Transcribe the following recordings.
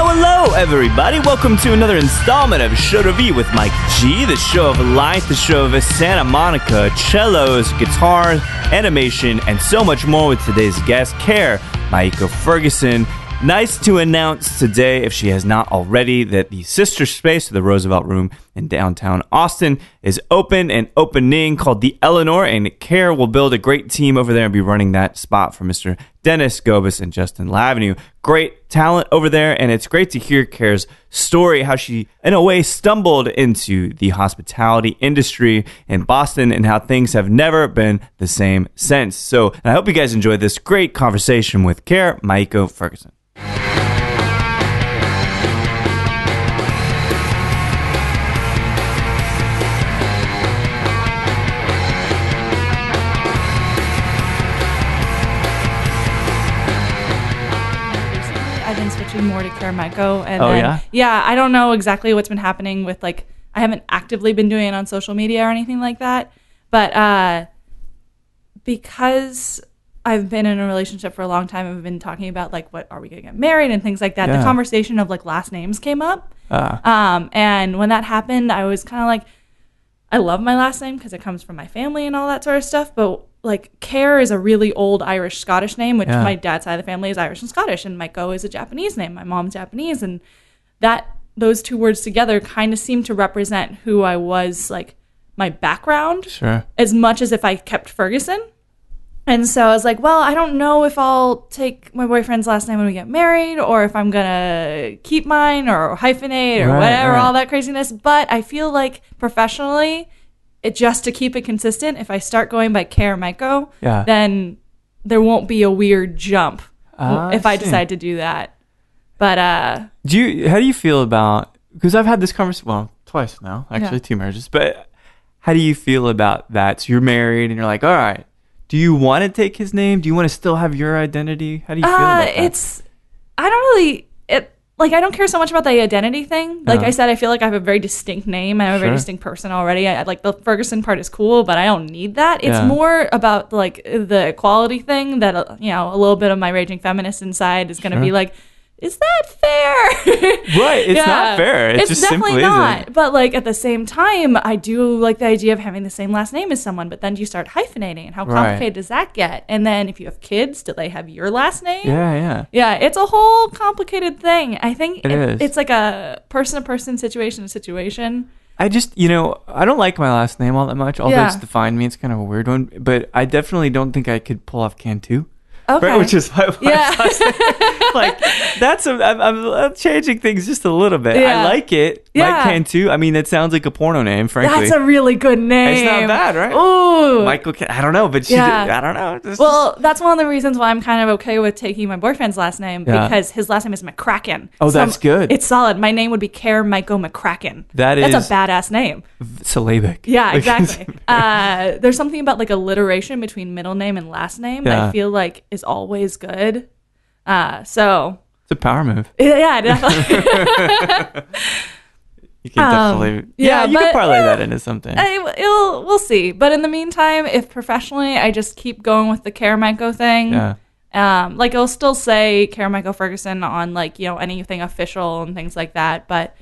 Hello, everybody. Welcome to another installment of Show to V with Mike G, the show of life, the show of Santa Monica, cellos, guitars, animation, and so much more with today's guest, Caer Maiko Ferguson. Nice to announce today, if she has not already, that the sister space of the Roosevelt Room in downtown Austin is open and opening, called the Eleanor, and Caer will build a great team over there and be running that spot for Mr. Dennis Gobus and Justin Lavenue. Great talent over there, and it's great to hear Caer's story, how she, in a way, stumbled into the hospitality industry in Boston and how things have never been the same since. So I hope you guys enjoyed this great conversation with Caer Maiko Ferguson. Switching more to Caer Maiko, and I don't know exactly what's been happening with, like, I haven't actively been doing it on social media or anything like that, but because I've been in a relationship for a long time, I've been talking about, like, what are we gonna get married and things like that. The conversation of, like, last names came up, and when that happened, I was kind of like, I love my last name because it comes from my family and all that sort of stuff, but like Caer is a really old Irish Scottish name, which my dad's side of the family is Irish and Scottish, and Maiko is a Japanese name. My mom's Japanese, and those two words together kind of seem to represent who I was, like my background, as much as if I kept Ferguson. And so I was like, well, I don't know if I'll take my boyfriend's last name when we get married, or if I'm gonna keep mine or hyphenate or whatever, all that craziness. But I feel like professionally, just to keep it consistent, if I start going by Caer Maiko, then there won't be a weird jump if I decide to do that. But how do you feel about, because I've had this conversation, well, twice now, actually, 2 marriages, but how do you feel about that? So you're married and you're like, all right, do you want to take his name? Do you want to still have your identity? How do you feel about that? I don't care so much about the identity thing. Like I said, I feel like I have a very distinct name. I have a very distinct person already. I like the Ferguson part is cool, but I don't need that. It's more about like the equality thing that, a little bit of my raging feminist inside is going to be like, is that fair? Right. It's not fair. It's just definitely simply not. isn't. But like at the same time, I do like the idea of having the same last name as someone, but then you start hyphenating, and how complicated does that get? And then if you have kids, do they have your last name? Yeah, it's a whole complicated thing. I think it's like a person-to-person, situation-to-situation. I just, I don't like my last name all that much, although it's defined me. It's kind of a weird one, but I definitely don't think I could pull off Cantu. Okay. Right, which is my last name. Like, I'm changing things just a little bit. I like it. Mike Cantu. I mean, it sounds like a porno name, frankly. That's a really good name. It's not bad, right? Ooh. Michael, I don't know, but I don't know. That's one of the reasons why I'm kind of okay with taking my boyfriend's last name, because his last name is McCracken. Oh, that's good. It's solid. My name would be Caer Maiko McCracken. That's a badass name. Syllabic. Yeah, exactly. There's something about like alliteration between middle name and last name that I feel like is always good. So it's a power move. Yeah, definitely. You can definitely, you can parlay that into something. We'll see. But in the meantime, if professionally, I just keep going with the Caer Maiko thing. Like I'll still say Caer Maiko Ferguson on like anything official and things like that. But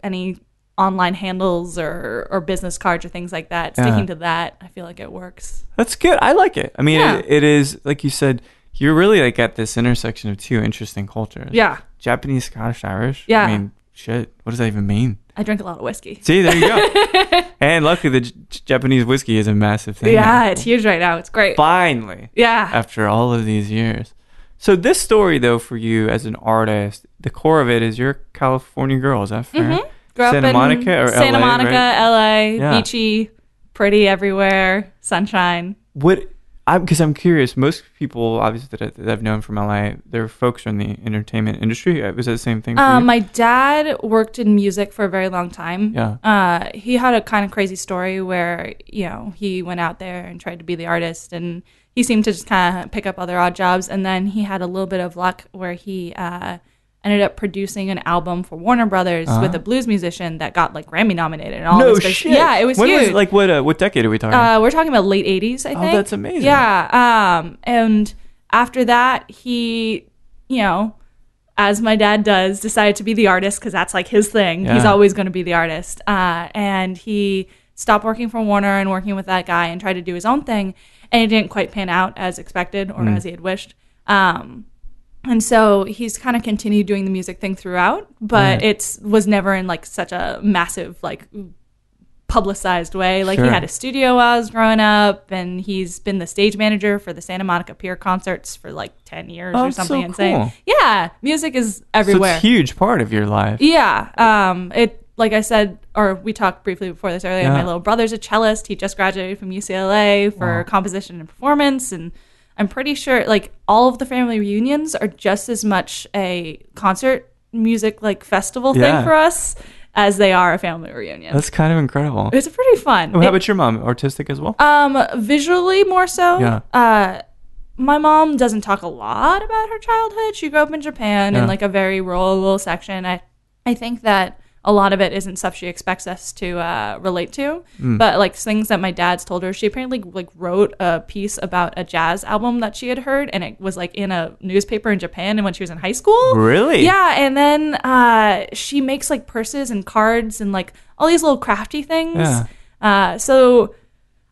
any online handles or business cards or things like that, sticking to that, I feel like it works. That's good. I like it. I mean, it is, like you said, you're really like at this intersection of two interesting cultures. Yeah. Japanese, Scottish, Irish. Yeah. I mean, shit. What does that even mean? I drink a lot of whiskey. See, there you go. And luckily, the Japanese whiskey is a massive thing. Yeah, it's huge right now. It's great. Finally. Yeah. After all of these years. So this story, though, for you as an artist, the core of it is you're a California girl. Is that fair? Mm-hmm. Grew up Santa Monica or Santa LA, Monica, right? LA, beachy, pretty everywhere, sunshine. Because I'm curious. Most people, obviously, that I've known from LA, their folks are in the entertainment industry. Was that the same thing for you? My dad worked in music for a very long time. Yeah. He had a kind of crazy story where, he went out there and tried to be the artist, and he seemed to just kind of pick up other odd jobs. And then he had a little bit of luck where he ended up producing an album for Warner Brothers with a blues musician that got like Grammy nominated and all this. Shit. Yeah, it was huge. What decade are we talking? We're talking about late 80s, I think. Oh, that's amazing. Yeah. And after that, he, as my dad does, decided to be the artist because that's like his thing. Yeah. He's always going to be the artist. And he stopped working for Warner and working with that guy and tried to do his own thing. And it didn't quite pan out as expected or as he had wished. And so he's kind of continued doing the music thing throughout, but it was never in like such a massive, like publicized way. Like he had a studio while I was growing up, and he's been the stage manager for the Santa Monica Pier concerts for like 10 years or something insane. Cool. Yeah. Music is everywhere. So it's a huge part of your life. Yeah. Like I said, or we talked briefly before this earlier, my little brother's a cellist. He just graduated from UCLA for composition and performance, and I'm pretty sure like all of the family reunions are just as much a concert music like festival thing for us as they are a family reunion. That's kind of incredible. It's pretty fun. How about your mom? Artistic as well? Visually more so. Yeah. My mom doesn't talk a lot about her childhood. She grew up in Japan in like a very rural little section. I think that a lot of it isn't stuff she expects us to relate to, but like things that my dad's told her. She apparently like wrote a piece about a jazz album that she had heard, and it was like in a newspaper in Japan and when she was in high school. Really? Yeah. And then she makes like purses and cards and like all these little crafty things. Yeah. So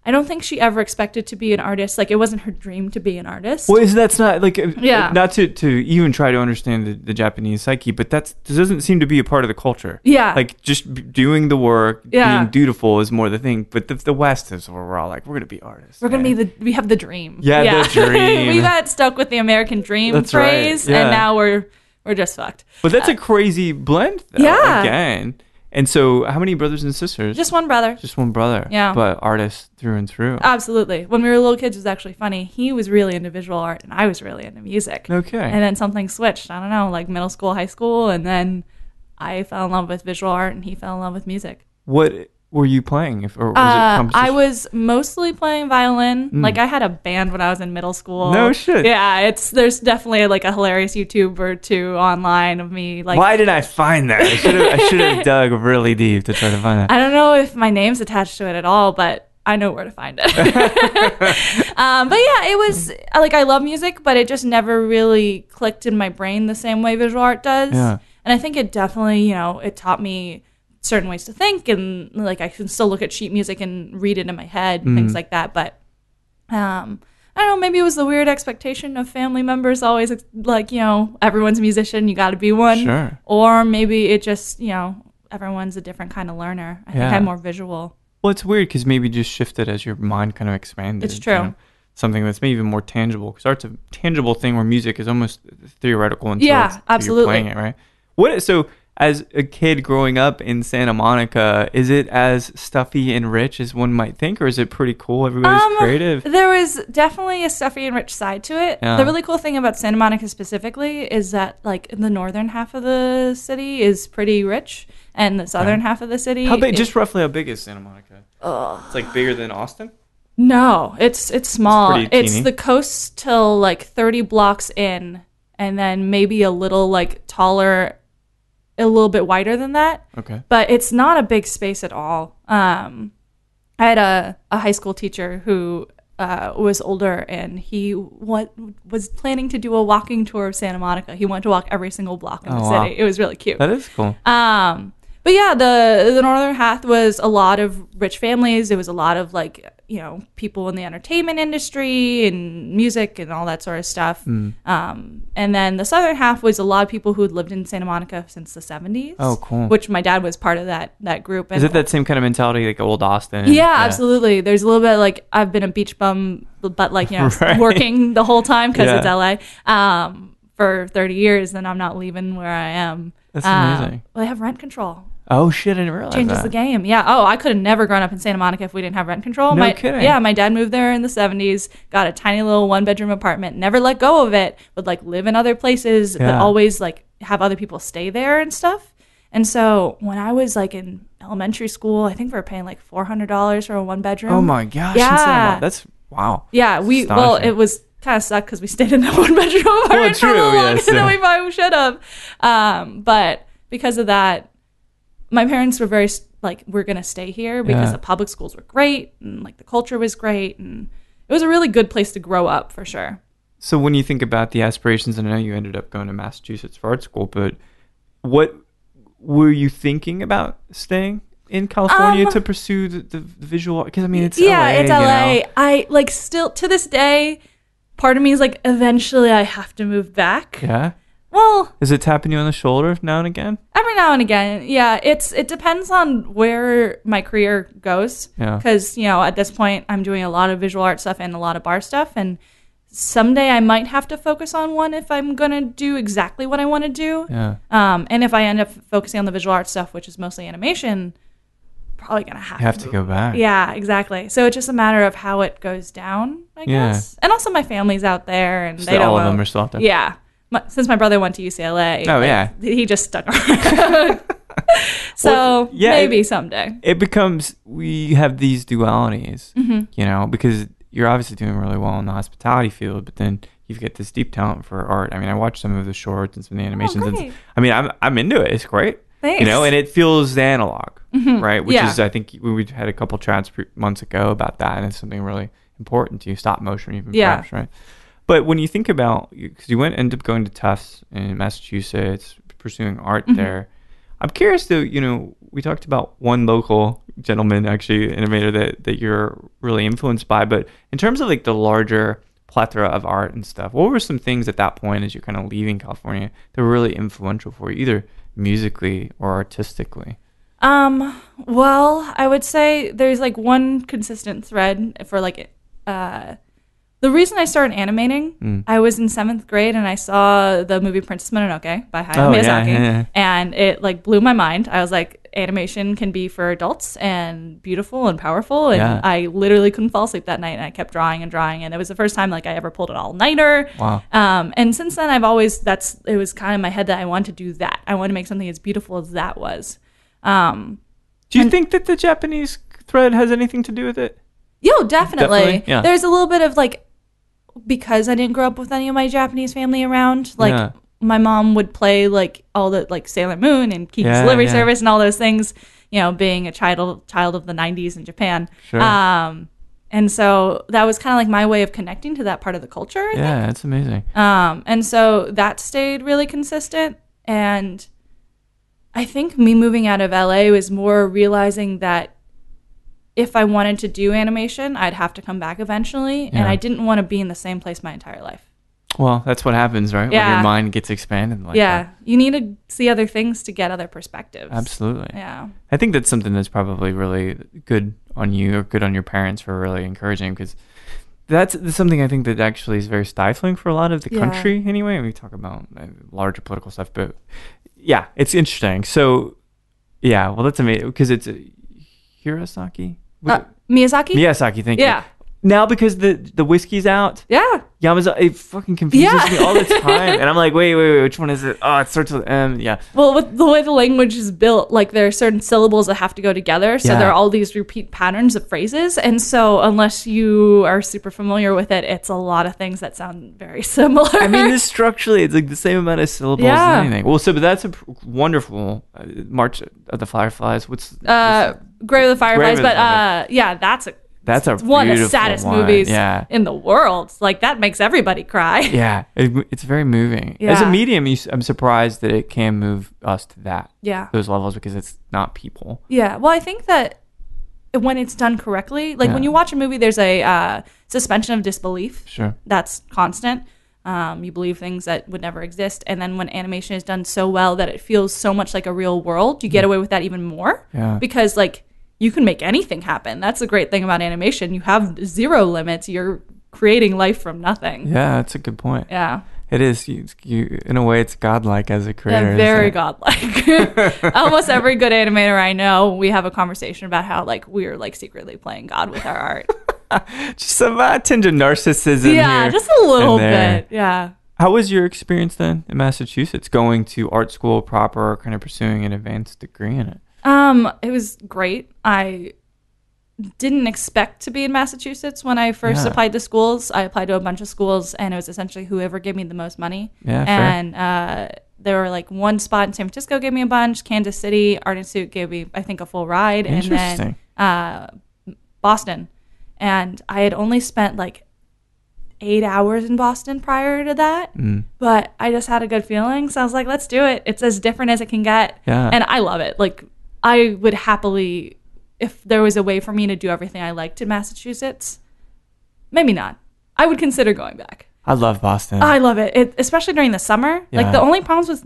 I don't think she ever expected to be an artist. Like, it wasn't her dream to be an artist. Well, that's not, like, not to even try to understand the Japanese psyche, but this doesn't seem to be a part of the culture. Yeah. Like, just doing the work, being dutiful is more the thing. But the West is where we're all like, we're going to be artists. We're going to be we have the dream. Yeah. The dream. We got stuck with the American dream phrase, and now we're just fucked. But that's a crazy blend, though, again. And so, how many brothers and sisters? Just one brother. Just one brother. Yeah. But artists through and through. Absolutely. When we were little kids, it was actually funny. He was really into visual art, and I was really into music. Okay. And then something switched. I don't know, like middle school, high school, and then I fell in love with visual art, and he fell in love with music. What were you playing? Or was it I was mostly playing violin. Like, I had a band when I was in middle school. No shit. Yeah, there's definitely like a hilarious YouTube or two online of me. Like, why did I find that? I should have dug really deep to try to find that. I don't know if my name's attached to it at all, but I know where to find it. But yeah, it was like, I love music, but it just never really clicked in my brain the same way visual art does. Yeah. And I think it definitely, it taught me certain ways to think, and like I can still look at sheet music and read it in my head and things like that. But I don't know, maybe it was the weird expectation of family members always like, everyone's a musician, you got to be one. Sure. Or maybe it just, everyone's a different kind of learner. I think I'm more visual. Well, it's weird because maybe just shifted as your mind kind of expanded. It's true. Something that's maybe even more tangible, because art's a tangible thing where music is almost theoretical until absolutely. You're playing it, right? So as a kid growing up in Santa Monica, is it as stuffy and rich as one might think, or is it pretty cool? Everybody's creative. There was definitely a stuffy and rich side to it. Yeah. The really cool thing about Santa Monica specifically is that, like, the northern half of the city is pretty rich, and the southern half of the city. How big? Just roughly, how big is Santa Monica? It's like bigger than Austin. No, it's small. It's the coast till like 30 blocks in, and then maybe a little like taller, a little bit wider than that. Okay. But it's not a big space at all. I had a high school teacher who was older, and he was planning to do a walking tour of Santa Monica. He wanted to walk every single block in the city. Wow. It was really cute. That is cool. But yeah, the northern half was a lot of rich families. It was a lot of like, people in the entertainment industry and music and all that sort of stuff. And then the southern half was a lot of people who had lived in Santa Monica since the 70s. Oh, cool. Which my dad was part of that group. And is it that same kind of mentality like old Austin? Yeah, absolutely. There's a little bit like, I've been a beach bum, but like, Right. working the whole time because it's LA for 30 years, and I'm not leaving where I am. That's amazing. Well, they have rent control. Oh shit! I didn't realize Changes the game. Yeah. Oh, I could have never grown up in Santa Monica if we didn't have rent control. No kidding. Yeah, my dad moved there in the 70s, got a tiny little 1-bedroom apartment, never let go of it, would like live in other places, but always like have other people stay there and stuff. And so when I was like in elementary school, I think we were paying like $400 for a 1-bedroom. Oh my gosh! Yeah. That's wow. Yeah, it was kind of sucked because we stayed in that 1-bedroom apartment for a little longer than we probably should have. But because of that, my parents were very like, we're gonna stay here because the public schools were great and like the culture was great, and it was a really good place to grow up for sure. So when you think about the aspirations, and I know you ended up going to Massachusetts for art school, but what were you thinking about staying in California to pursue the visual art? Because I mean, it's LA, it's LA. You know? I like still to this day, part of me is like, eventually I have to move back. Yeah. Well, is it tapping you on the shoulder now and again? Every now and again, yeah. It depends on where my career goes. Yeah. Because at this point, I'm doing a lot of visual art stuff and a lot of bar stuff, and someday I might have to focus on one if I'm gonna do exactly what I want to do. Yeah. And if I end up focusing on the visual art stuff, which is mostly animation, probably gonna have to go back. Yeah, exactly. So it's just a matter of how it goes down, I guess. And also my family's out there, and they don't all of them are still out there. Yeah. Since my brother went to UCLA, he just stuck around. So maybe someday. It becomes, we have these dualities, because you're obviously doing really well in the hospitality field, but then you've got this deep talent for art. I mean, I watched some of the shorts and some of the animations. And, I mean, I'm into it. It's great. Thanks. And it feels analog, right? Which is, I think we had a couple chats months ago about that, and it's something really important to you, stop motion even perhaps, right? But when you think about, because you ended up going to Tufts in Massachusetts, pursuing art there, I'm curious though, we talked about one local gentleman, actually, animator that you're really influenced by, but in terms of like the larger plethora of art and stuff, what were some things at that point as you're kind of leaving California that were really influential for you, either musically or artistically? Well, I would say there's like one consistent thread for like, the reason I started animating, I was in 7th grade and I saw the movie Princess Mononoke by Hayao Miyazaki, and it like blew my mind. I was like, animation can be for adults and beautiful and powerful, and I literally couldn't fall asleep that night, and I kept drawing and drawing, and it was the first time like I ever pulled an all-nighter. Wow. And since then, it was kind of in my head that I wanted to do that. I wanted to make something as beautiful as that was. Do you think that the Japanese thread has anything to do with it? Yo, definitely. Yeah. There's a little bit of like, because I didn't grow up with any of my Japanese family around, like my mom would play like all the like Sailor Moon and Kiki's Delivery Service and all those things, being a child of the 90s in Japan. Sure. And so that was kind of like my way of connecting to that part of the culture, I think. That's amazing. And so that stayed really consistent. And I think me moving out of LA was more realizing that if I wanted to do animation, I'd have to come back eventually, and I didn't want to be in the same place my entire life. Well, that's what happens, right? Yeah. When your mind gets expanded like that. You need to see other things to get other perspectives. Absolutely. Yeah. I think that's something that's probably really good on you or good on your parents for really encouraging, because that's something I think that actually is very stifling for a lot of the country anyway. We talk about larger political stuff, but it's interesting. So, well, that's amazing, because it's Hirosaki? Miyazaki, thank you. Now because the whiskey's out. Yeah. Yamaza, it fucking confuses me all the time. And I'm like, wait, which one is it? Oh, it starts with M. Yeah. Well, with the way the language is built, like there are certain syllables that have to go together. So there are all these repeat patterns of phrases. And so unless you are super familiar with it, it's a lot of things that sound very similar. I mean, structurally, it's like the same amount of syllables as anything. Well, but that's a wonderful March of the Fireflies. What's Grave of the Fireflies. That's one of the saddest movies in the world. Like, that makes everybody cry. Yeah, it's very moving. As a medium, I'm surprised that it can move us to those levels, because it's not people. Yeah, well, I think that when it's done correctly, like when you watch a movie, there's a suspension of disbelief. Sure. That's constant. You believe things that would never exist. And then when animation is done so well that it feels so much like a real world, you get away with that even more. Yeah. Because, like, you can make anything happen. That's the great thing about animation. You have zero limits. You're creating life from nothing. Yeah, that's a good point. Yeah. It is. You in a way, it's godlike as a creator. Yeah, very godlike. Almost every good animator I know, we have a conversation about how like we're like secretly playing God with our art. Just some tinge of narcissism. Yeah, here just a little bit. Yeah. How was your experience then in Massachusetts, going to art school proper, or kind of pursuing an advanced degree in it? It was great. I didn't expect to be in Massachusetts when I first applied to schools. I applied to a bunch of schools, and it was essentially whoever gave me the most money. Yeah, and there were like one spot in San Francisco gave me a bunch. Kansas City, Art Institute gave me, I think, a full ride. Interesting. And then Boston. And I had only spent like 8 hours in Boston prior to that. But I just had a good feeling. So I was like, let's do it. It's as different as it can get. Yeah. And I love it. Like, I would happily, if there was a way for me to do everything I liked in Massachusetts, maybe not. I would consider going back. I love Boston. I love it, especially during the summer. Yeah. Like, the only problems with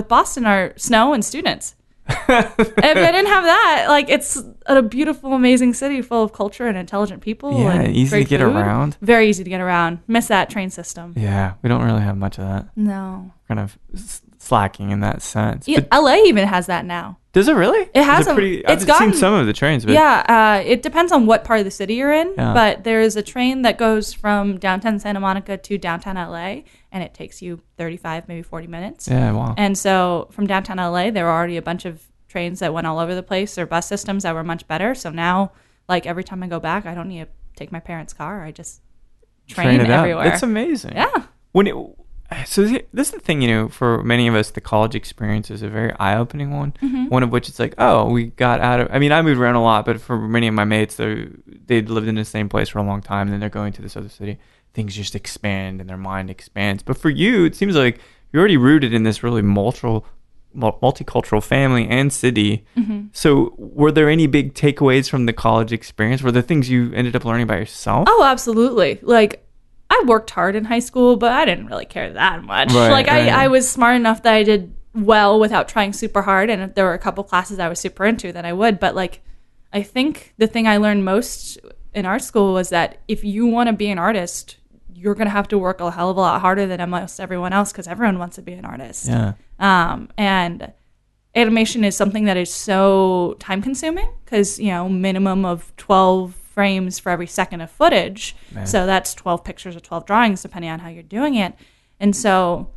Boston are snow and students. If I didn't have that, like, it's a beautiful, amazing city full of culture and intelligent people. Yeah, and easy to get around. Very easy to get around. Miss that train system. Yeah, we don't really have much of that. No. Kind of slacking in that sense. Yeah, LA even has that now. Does it really? It has. I've seen some of the trains. But yeah, it depends on what part of the city you're in. Yeah. But there is a train that goes from downtown Santa Monica to downtown LA, and it takes you 35, maybe 40 minutes. Yeah, wow. And so from downtown LA, there were already a bunch of trains that went all over the place, or bus systems that were much better. So now, like, every time I go back, I don't need to take my parents' car. I just train it everywhere. That's amazing. Yeah. So this is the thing, for many of us, the college experience is a very eye-opening one. Mm-hmm. One of which it's like, oh, we got out of, I mean, I moved around a lot, but for many of my mates, they'd lived in the same place for a long time, and then they're going to this other city. Things just expand and their mind expands. But for you, it seems like you're already rooted in this really multicultural family and city. Mm-hmm. So were there any big takeaways from the college experience? Were there things you ended up learning by yourself? Oh, absolutely. Like, I worked hard in high school, but I didn't really care that much. Right. I was smart enough that I did well without trying super hard. And if there were a couple classes I was super into, then I would. But like, I think the thing I learned most in art school was that if you want to be an artist, you're going to have to work a hell of a lot harder than almost everyone else, because everyone wants to be an artist. Yeah. And animation is something that is so time consuming, because, minimum of 12 frames for every second of footage. Man. So that's 12 pictures or 12 drawings, depending on how you're doing it. And so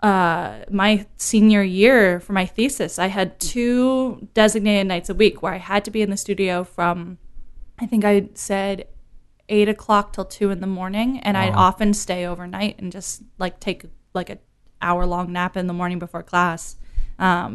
my senior year for my thesis, I had 2 designated nights a week where I had to be in the studio from, I think I said 8 o'clock till 2 in the morning. And I'd often stay overnight and just like take like an hour-long nap in the morning before class.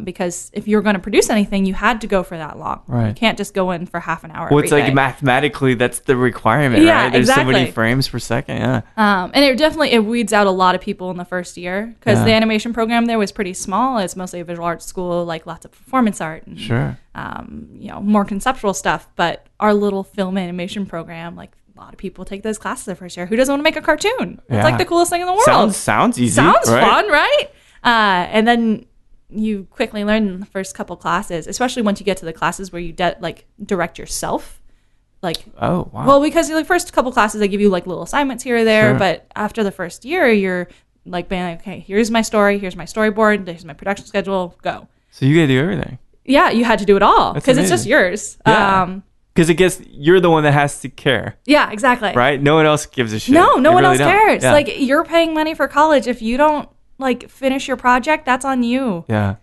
Because if you're going to produce anything, you had to go for that long. Right. You can't just go in for half an hour. Well, it's like mathematically, that's the requirement, right? There's so many frames per second, yeah. And it weeds out a lot of people in the first year, because the animation program there was pretty small. It's mostly a visual arts school, like lots of performance art and sure. More conceptual stuff. But our little film animation program, like, a lot of people take those classes the first year. Who doesn't want to make a cartoon? It's like the coolest thing in the world. Sounds easy. Sounds fun, right? And then you quickly learn in the first couple classes, especially once you get to the classes where you direct yourself. Like, oh wow. Well, because the first couple classes they give you like little assignments here or there, sure. But after the first year, you're like being like, okay, here's my story, here's my storyboard, here's my production schedule, go. So you gotta do everything. Yeah, you had to do it all because it's just yours. Yeah. Because I guess you're the one that has to care. Yeah, exactly. Right? No one else gives a shit. No one else cares. Yeah. Like, you're paying money for college. If you don't like finish your project, that's on you. Yeah.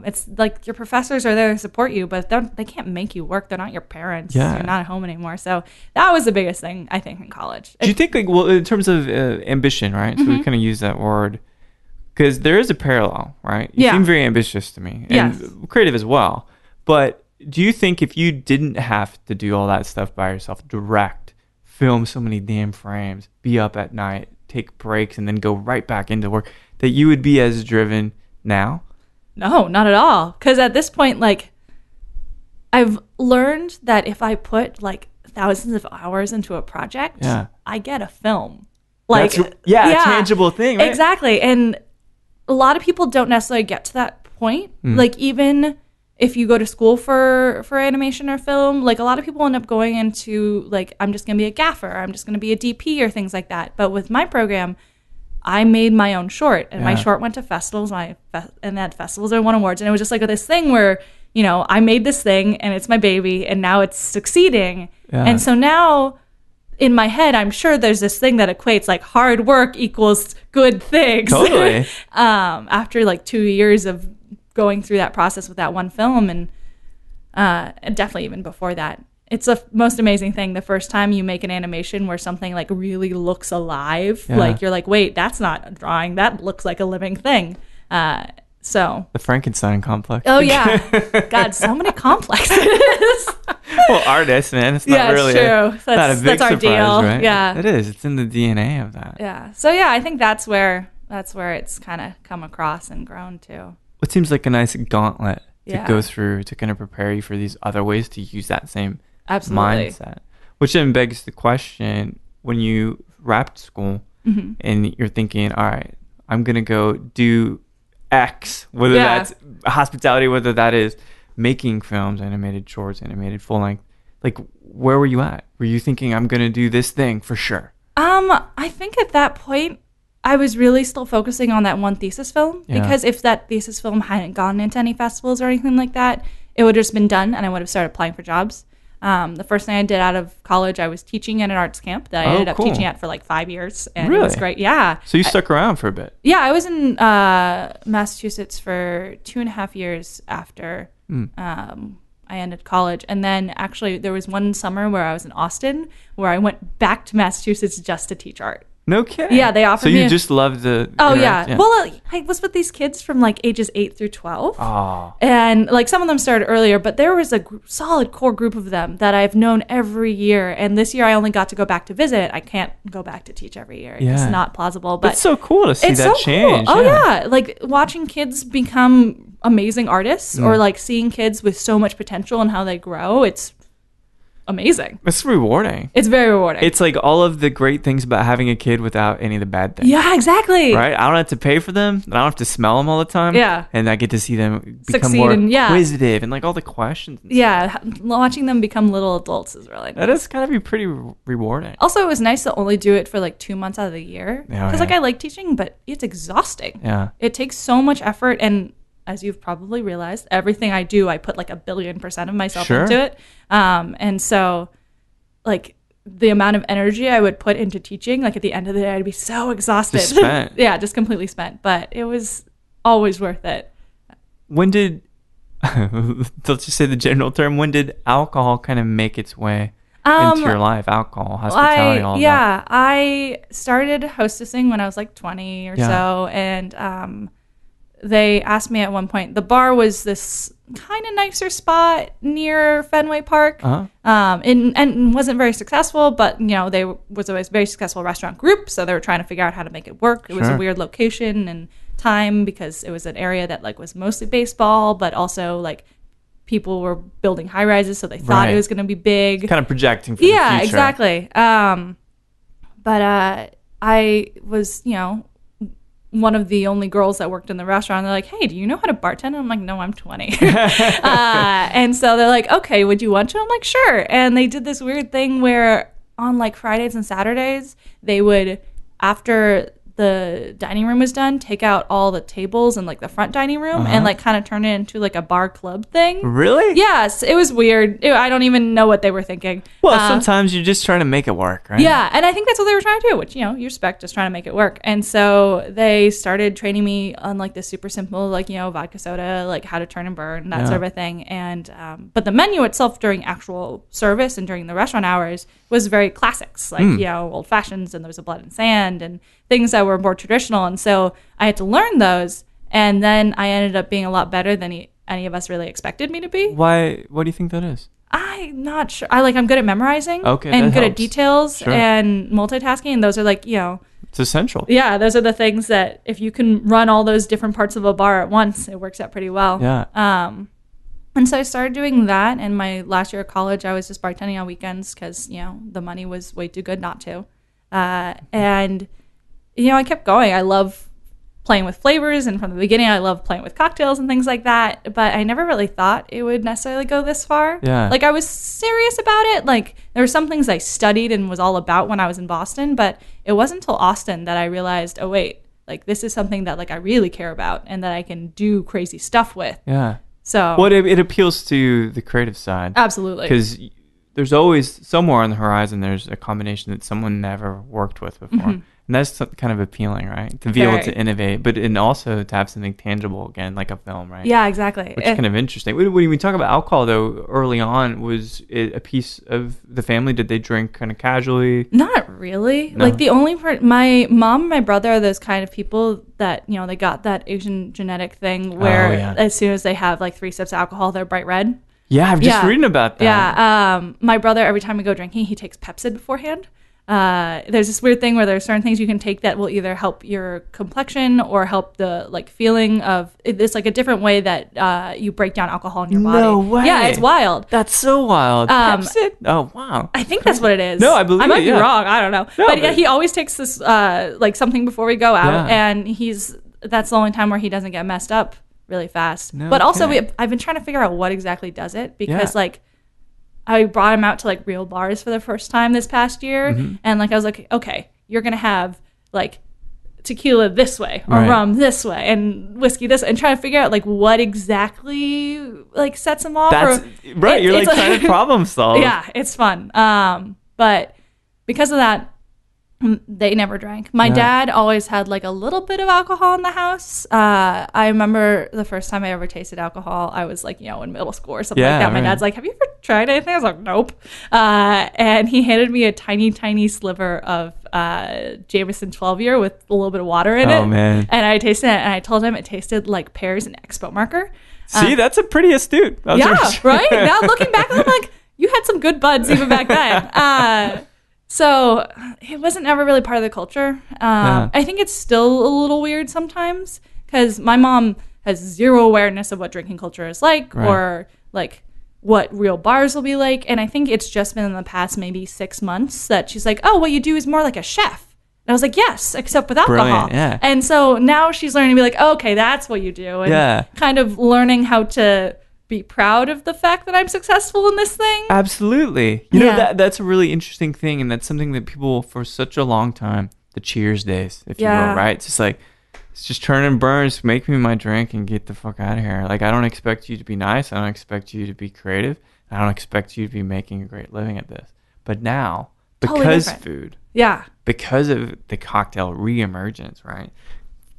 It's like your professors are there to support you, but they can't make you work. They're not your parents. Yeah. You're not at home anymore. So that was the biggest thing, I think, in college. Do you think, like, well, in terms of ambition, right? So we kind of use that word because there is a parallel, right? You seem very ambitious to me, and creative as well. But do you think if you didn't have to do all that stuff by yourself, direct, film so many damn frames, be up at night, take breaks, and then go right back into work, that you would be as driven now? No, not at all. Because at this point, like, I've learned that if I put like thousands of hours into a project, I get a film. Like, a tangible thing, right? Exactly. And a lot of people don't necessarily get to that point. Like, even if you go to school for animation or film, like, a lot of people end up going into, like, I'm just going to be a gaffer, I'm just going to be a DP or things like that. But with my program, I made my own short, and my short went to festivals, and at festivals I won awards, and it was just like this thing where, you know, I made this thing, and it's my baby, and now it's succeeding. And so now in my head, I'm sure there's this thing that equates like hard work equals good things. Totally. After like 2 years of going through that process with that one film, and definitely even before that, it's the most amazing thing. The first time you make an animation where something like really looks alive, like you're like, wait, that's not a drawing. That looks like a living thing. So the Frankenstein complex. Oh yeah, God, so many complexes. Well, artists, man, it's not really true. Not a big that's our surprise, deal. right? Yeah, it is. It's in the DNA of that. Yeah. So yeah, I think that's where it's kind of come across and grown to. It seems like a nice gauntlet to go through to kind of prepare you for these other ways to use that same mindset. Which then begs the question: when you wrapped school and you're thinking, all right, I'm gonna go do X, whether that's hospitality, whether that is making films, animated shorts, animated full length, like where were you at? Were you thinking I'm gonna do this thing for sure? I think at that point I was really still focusing on that one thesis film, because if that thesis film hadn't gone into any festivals or anything like that, it would have just been done and I would have started applying for jobs. The first thing I did out of college, I was teaching at an arts camp that I ended up teaching at for like 5 years. And it was great. Yeah. So you stuck around for a bit. Yeah, I was in Massachusetts for 2.5 years after I ended college. And then actually there was one summer where I was in Austin where I went back to Massachusetts just to teach art. No kidding. Yeah, they offered me. So you just loved the. Oh yeah. Well, I was with these kids from like ages 8 through 12. Oh. And like some of them started earlier, but there was a solid core group of them that I've known every year. And this year I only got to go back to visit. I can't go back to teach every year. It's not plausible. But it's so cool to see that change. Cool. Oh yeah. Like watching kids become amazing artists, or like seeing kids with so much potential and how they grow. It's amazing. It's rewarding. It's very rewarding. It's like all of the great things about having a kid without any of the bad things. Yeah, exactly. Right? I don't have to pay for them. I don't have to smell them all the time. Yeah. And I get to see them become succeed more and, inquisitive and like all the questions. Yeah. Watching them become little adults is really nice. That is gotta be pretty rewarding. Also, it was nice to only do it for like 2 months out of the year. Because like I like teaching, but it's exhausting. Yeah. It takes so much effort, and as you've probably realized, everything I do, I put like 1,000,000,000% of myself into it. And so like the amount of energy I would put into teaching, like at the end of the day, I'd be so exhausted. Just spent. Yeah, just completely spent. But it was always worth it. When did, let's just say the general term, when did alcohol kind of make its way into your life? Alcohol, hospitality, all that. Yeah, I started hostessing when I was like 20 or so. And they asked me at one point, the bar was this kind of nicer spot near Fenway Park, and wasn't very successful, but you know, they was a very successful restaurant group, so they were trying to figure out how to make it work. It was a weird location and time because it was an area that like was mostly baseball, but also like people were building high rises, so they thought it was going to be big, kind of projecting for the future. Yeah, exactly. But I was, you know, one of the only girls that worked in the restaurant. They're like, hey, do you know how to bartend? And I'm like, no, I'm 20. And so they're like, okay, would you want to? I'm like, sure. And they did this weird thing where on like Fridays and Saturdays, they would, after the dining room was done, take out all the tables in like the front dining room and like kind of turn it into like a bar club thing. Really? Yes, it was weird. I don't even know what they were thinking. Well, sometimes you're just trying to make it work, right? Yeah, and I think that's what they were trying to do, which, you know, you respect, just trying to make it work. And so they started training me on like this super simple, like, you know, vodka soda, like how to turn and burn, that sort of a thing. And but the menu itself during actual service and during the restaurant hours was very classics, like, you know, old fashions, and there was a blood and sand and things that were more traditional. And so I had to learn those, and then I ended up being a lot better than any of us really expected me to be. Why? What do you think that is? I'm not sure. I'm good at memorizing, and good helps. at details and multitasking, and those are like, you know, it's essential. Yeah, those are the things that if you can run all those different parts of a bar at once, it works out pretty well. Yeah. And so I started doing that. And my last year of college, I was just bartending on weekends because, you know, the money was way too good not to. And you know, I kept going. I love playing with flavors, and from the beginning, I loved playing with cocktails and things like that. But I never really thought it would necessarily go this far. Yeah. Like, I was serious about it. Like, there were some things I studied and was all about when I was in Boston, but it wasn't until Austin that I realized, oh wait, like this is something that like I really care about and that I can do crazy stuff with. Yeah. So well, it appeals to the creative side. Absolutely. Because there's always somewhere on the horizon, there's a combination that someone never worked with before. Mm-hmm. And that's kind of appealing, right? To be able to innovate, but and also to have something tangible again, like a film, right? Yeah, exactly. Which is kind of interesting. When we talk about alcohol, though, early on, was it a piece of the family? Did they drink kind of casually? Not really. No? Like the only part, my mom and my brother are those kind of people that, you know, they got that Asian genetic thing where as soon as they have like 3 sips of alcohol, they're bright red. Yeah, I've just reading about that. Yeah, my brother, every time we go drinking, he takes Pepsid beforehand. There's this weird thing where there's certain things you can take that will either help your complexion or help the like feeling of it's like a different way that you break down alcohol in your body. No way. Yeah, it's wild. That's so wild. Pepsid? Oh wow. I think that's what it is. No, I believe I might be wrong. I don't know. No, but yeah, he always takes this like something before we go out, and that's the only time where he doesn't get messed up really fast. No, but also I've been trying to figure out what exactly does it because like. I brought him out to like real bars for the first time this past year. Mm-hmm. And like, I was like, okay, you're going to have like tequila this way or rum this way and whiskey this way, and trying to figure out like what exactly like sets him off. Right. You're like trying to problem solve. Yeah, it's fun. But because of that, they never drank. My dad always had like a little bit of alcohol in the house. I remember the first time I ever tasted alcohol, I was like, you know, in middle school or something like that. My dad's like, have you ever tried anything? I was like, nope. And he handed me a tiny, tiny sliver of Jameson 12-year with a little bit of water in it. Oh, man. And I tasted it, and I told him it tasted like pears and expo marker. See, that's a pretty astute observation. Yeah, right? Now looking back, I'm like, you had some good buds even back then. So it wasn't ever really part of the culture. I think it's still a little weird sometimes because my mom has zero awareness of what drinking culture is like or like what real bars will be like. And I think it's just been in the past maybe 6 months that she's like, oh, what you do is more like a chef. And I was like, yes, except with alcohol. Brilliant, yeah. And so now she's learning to be like, oh, okay, that's what you do. And kind of learning how to be proud of the fact that I'm successful in this thing. Absolutely. You know, that's a really interesting thing, and that's something that people for such a long time, the cheers days, if you will, right? It's just like, it's just turn and burn, just make me my drink and get the fuck out of here. Like, I don't expect you to be nice. I don't expect you to be creative. I don't expect you to be making a great living at this. But now, because food, because of the cocktail reemergence, right?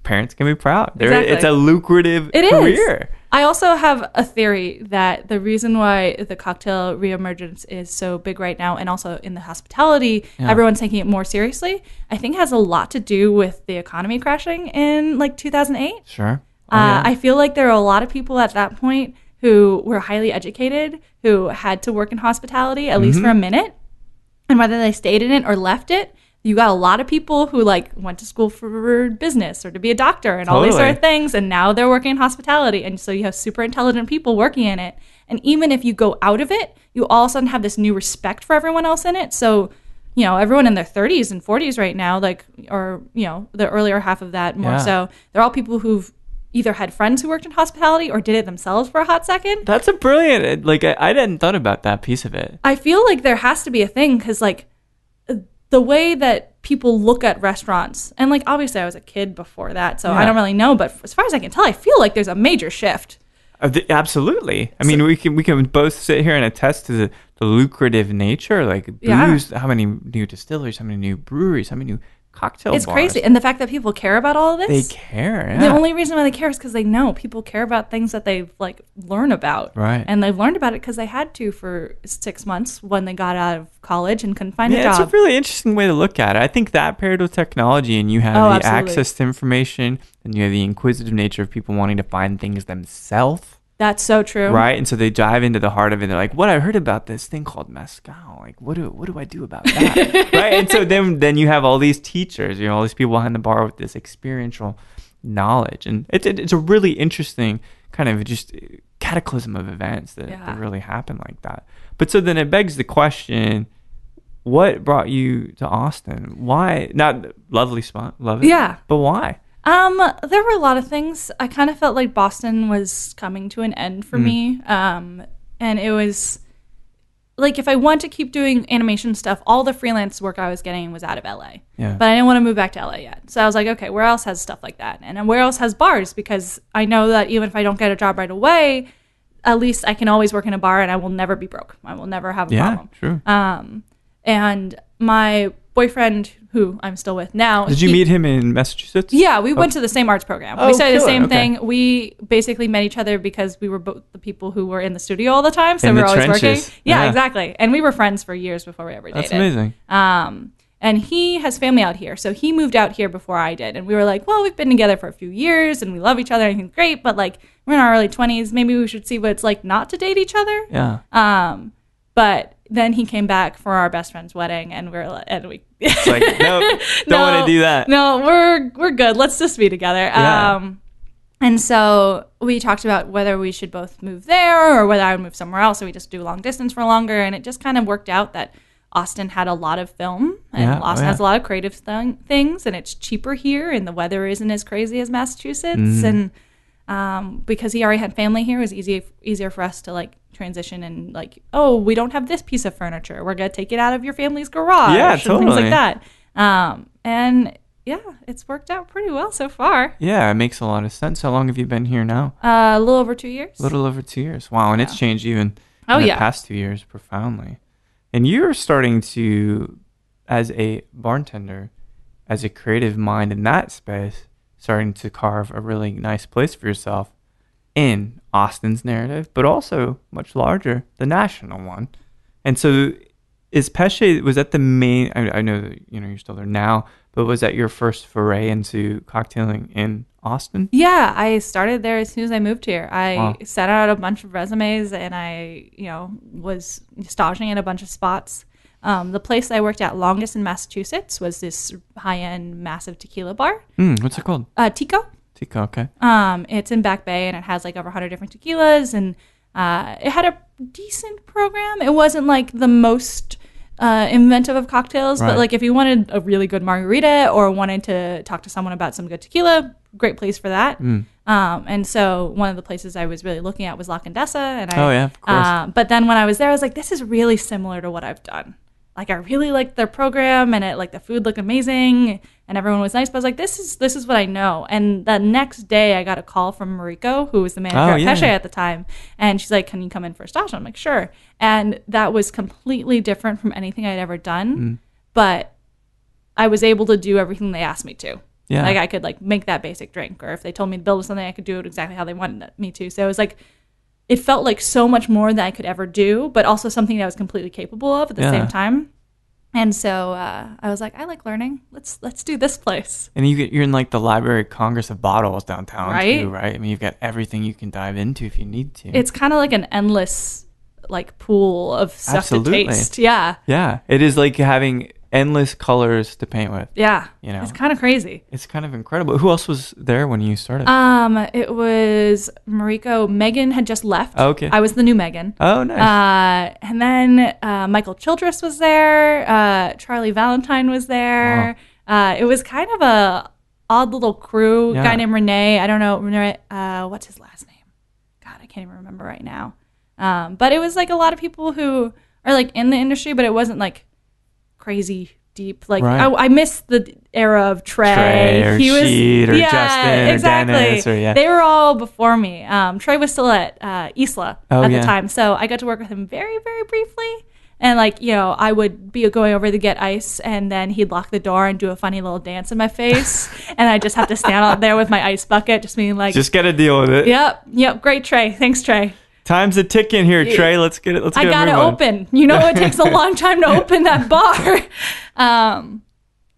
Parents can be proud. Exactly. It's a lucrative career. I also have a theory that the reason why the cocktail reemergence is so big right now, and also in the hospitality, everyone's taking it more seriously, I think has a lot to do with the economy crashing in like 2008. Sure. I feel like there are a lot of people at that point who were highly educated, who had to work in hospitality, at least for a minute. And whether they stayed in it or left it, you got a lot of people who like went to school for business or to be a doctor and all these sort of things, and now they're working in hospitality, and so you have super intelligent people working in it. And even if you go out of it, you all of a sudden have this new respect for everyone else in it. So, you know, everyone in their 30s and 40s right now, like, or you know, the earlier half of that more so, they're all people who've either had friends who worked in hospitality or did it themselves for a hot second. That's a brilliant, like, I hadn't thought about that piece of it. I feel like there has to be a thing because like the way that people look at restaurants, and like obviously I was a kid before that, so I don't really know, but as far as I can tell, I feel like there's a major shift. Absolutely. I mean, we can both sit here and attest to the lucrative nature, like booze, how many new distilleries, how many new breweries, how many new cocktail bars. It's crazy. And the fact that people care about all of this. They care, The only reason why they care is because they know people care about things that they like learn about. Right. And they've learned about it because they had to for 6 months when they got out of college and couldn't find a job. It's a really interesting way to look at it. I think that paired with technology, and you have the access to information, and you have the inquisitive nature of people wanting to find things themselves. That's so true. Right? And so they dive into the heart of it. And they're like, what I heard about this thing called mezcal. Like, what do I do about that? Right? And so then you have all these teachers, you know, all these people behind the bar with this experiential knowledge. And it's a really interesting kind of just cataclysm of events that really happen like that. But so then it begs the question, what brought you to Austin? Why? Not lovely spot, love it. Yeah. But why? There were a lot of things. I kind of felt like Boston was coming to an end for me. And it was like if I want to keep doing animation stuff, all the freelance work I was getting was out of LA. Yeah. But I didn't want to move back to LA yet. So I was like, okay, where else has stuff like that? And where else has bars? Because I know that even if I don't get a job right away, at least I can always work in a bar and I will never be broke. I will never have a problem. True. And my boyfriend, who I'm still with now. Did you meet him in Massachusetts? Yeah, we went to the same arts program. We studied the same Okay. thing. We basically met each other because we were both the people who were in the studio all the time. So In we the were always trenches. working. Yeah, Yeah. exactly. And we were friends for years before we ever dated. That's amazing. And he has family out here. So he moved out here before I did. And we were like, well, we've been together for a few years and we love each other. Everything's great. But like, we're in our early 20s. Maybe we should see what it's like not to date each other. Yeah. But then he came back for our best friend's wedding, and we It's like, nope, don't want to do that. No, we're good. Let's just be together. Yeah. And so we talked about whether we should both move there or whether I would move somewhere else. So we just do long distance for longer, and it just kind of worked out that Austin had a lot of film, and Austin has a lot of creative things, and it's cheaper here, and the weather isn't as crazy as Massachusetts, and because he already had family here, it was easier for us to like transition and like, oh, we don't have this piece of furniture, we're gonna take it out of your family's garage, Yeah, totally. and things like that. And yeah, it's worked out pretty well so far. Yeah, it makes a lot of sense. How long have you been here now? A little over 2 years. A little over 2 years. Wow, and it's changed even Oh, in the yeah. past 2 years profoundly. And you're starting to, as a bartender, as a creative mind in that space, starting to carve a really nice place for yourself in Austin's narrative, but also much larger, the national one. And so is Peché, was that the main, I know that, you're still there now, but was that your first foray into cocktailing in Austin? Yeah, I started there as soon as I moved here. I sent out a bunch of resumes, and I, was staging at a bunch of spots. The place I worked at longest in Massachusetts was this high-end, massive tequila bar. What's it called? Tico. Tico, okay. It's in Back Bay, and it has like over 100 different tequilas, and it had a decent program. It wasn't like the most inventive of cocktails, Right. but like if you wanted a really good margarita or wanted to talk to someone about some good tequila, great place for that. And so one of the places I was really looking at was La Condesa, and Of course. but then when I was there, I was like, this is really similar to what I've done. Like I really liked their program, and the food looked amazing, and everyone was nice. But I was like, this is what I know. And the next day, I got a call from Mariko, who was the manager at Peché at the time, and she's like, "Can you come in for a stage?" I'm like, "Sure." And that was completely different from anything I'd ever done, but I was able to do everything they asked me to. Yeah. Like I could like make that basic drink, or if they told me to build something, I could do it exactly how they wanted me to. So it was like, it felt like so much more than I could ever do, but also something that I was completely capable of at the same time. And so I was like, I like learning. Let's do this place. And you're in like the Library of Congress of Bottles downtown, Right? too, right? I mean, you've got everything you can dive into if you need to. It's kind of like an endless like pool of stuff to taste. Yeah. Yeah, it is like having endless colors to paint with. Yeah. You know? It's kind of crazy. It's kind of incredible. Who else was there when you started? It was Mariko. Megan had just left. Oh, okay. I was the new Megan. Oh, nice. And then Michael Childress was there. Charlie Valentine was there. Wow. It was kind of a odd little crew. Yeah. Guy named Renee. I don't know. Renee, what's his last name? God, I can't even remember right now. But it was like a lot of people who are like in the industry, but it wasn't like crazy deep. Like Right. I miss the era of Trey. Or He was, Sheed or Justin or Dennis or They were all before me. Trey was still at Isla at the time, so I got to work with him very, very briefly. And like, I would be going over to get ice, and then he'd lock the door and do a funny little dance in my face, and I just have to stand out there with my ice bucket, just being like, Just got to deal with it. Yep, great Trey, thanks Trey. Time's a ticking here, Trey. Let's get it. I gotta open. It takes a long time to open that bar.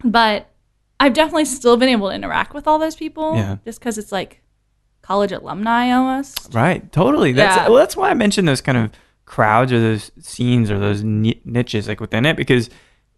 But I've definitely still been able to interact with all those people. Yeah. Just because it's like college alumni almost. Right, totally. That's why I mentioned those kind of crowds or those scenes or those niches like within it, because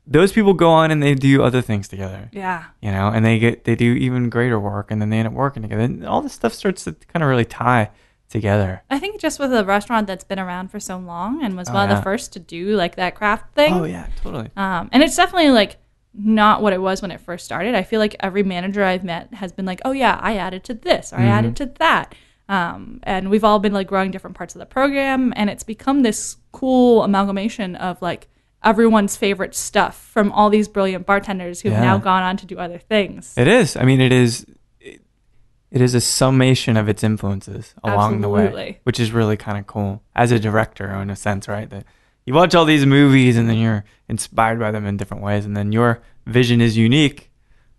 those people go on and they do other things together. Yeah. And they do even greater work, and then they end up working together. And all this stuff starts to kind of really tie together. I think just with a restaurant that's been around for so long and was one of the first to do like that craft thing. Oh yeah, totally. And it's definitely like not what it was when it first started. I feel like every manager I've met has been like, oh yeah, I added to this or I added to that. And we've all been like growing different parts of the program, and it's become this cool amalgamation of like everyone's favorite stuff from all these brilliant bartenders who've now gone on to do other things. It is. I mean, it is a summation of its influences along the way, which is really kind of cool as a director in a sense, right? That you watch all these movies and then you're inspired by them in different ways, and then your vision is unique,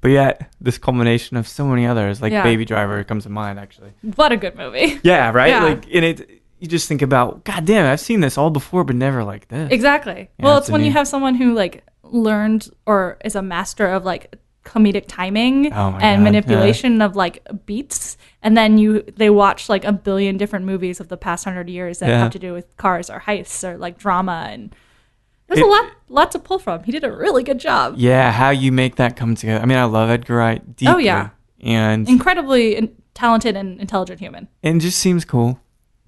but yet this culmination of so many others, like Baby Driver comes to mind, actually. What a good movie. Yeah, right? Yeah. Like, in it, you just think about, God damn, I've seen this all before, but never like this. Exactly. Yeah, well, it's when you have someone who like learned or is a master of like comedic timing and manipulation of like beats, and then they watch like a billion different movies of the past 100 years that have to do with cars or heists or like drama, and there's a lot to pull from. He did a really good job. Yeah, how you make that come together. I mean, I love Edgar Wright deeply. Oh yeah, and incredibly talented and intelligent human, and just seems cool.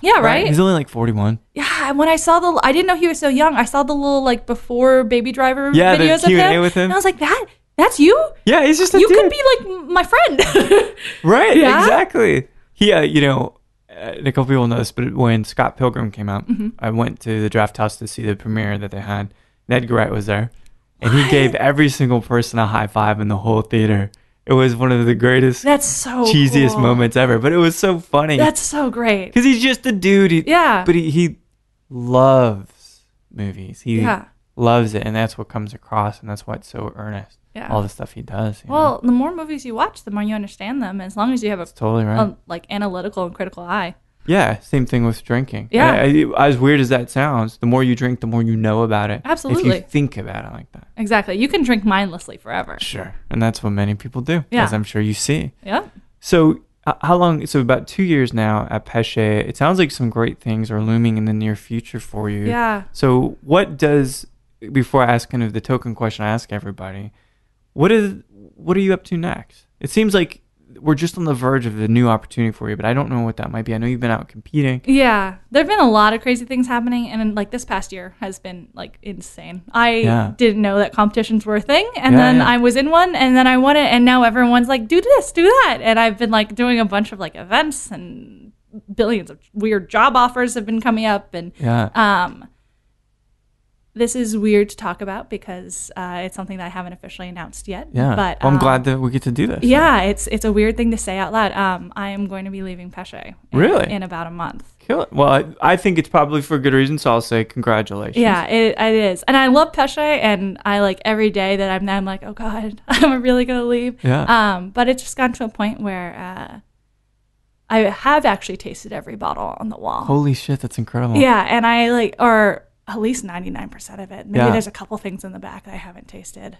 Yeah, right? He's only like 41. Yeah, when I saw I didn't know he was so young. I saw the little like before Baby Driver videos the Q&A with him. And I was like, that's you? Yeah, he's just a dude. You could be like my friend. Right, exactly. He, a couple people know this, but when Scott Pilgrim came out, I went to the Draft House to see the premiere that they had. And Edgar Wright was there. And he gave every single person a high five in the whole theater. It was one of the greatest, cheesiest moments ever. But it was so funny. That's so great. Because he's just a dude. But he loves movies. He loves it. And that's what comes across. And that's why it's so earnest. Yeah. All the stuff he does. Well, the more movies you watch, the more you understand them. As long as you have a like analytical and critical eye. Yeah, same thing with drinking. Yeah. As weird as that sounds, the more you drink, the more you know about it. Absolutely. If you think about it like that. Exactly. You can drink mindlessly forever. Sure. And that's what many people do, as I'm sure you see. Yeah. So how long, so about 2 years now at Peché, it sounds like some great things are looming in the near future for you. Yeah. So before I ask kind of the token question I ask everybody, what are you up to next? It seems like we're just on the verge of a new opportunity for you, but I don't know what that might be. I know you've been out competing. Yeah, there've been a lot of crazy things happening, and like this past year has been like insane. I didn't know that competitions were a thing, and then I was in one, and then I won it, and now everyone's like, do this, do that, and I've been like doing a bunch of like events, and billions of weird job offers have been coming up, and this is weird to talk about because it's something that I haven't officially announced yet. Yeah, but I'm glad that we get to do this. Yeah, it's a weird thing to say out loud. I am going to be leaving Peché in about a month. Kill it. Well, I think it's probably for a good reason, so I'll say congratulations. Yeah, it is. And I love Peché, and I like every day that I'm there, I'm like, oh God, I'm really going to leave. Yeah. But it's just gotten to a point where I have actually tasted every bottle on the wall. Holy shit, that's incredible. Yeah, and or at least 99% of it. Maybe there's a couple things in the back that I haven't tasted,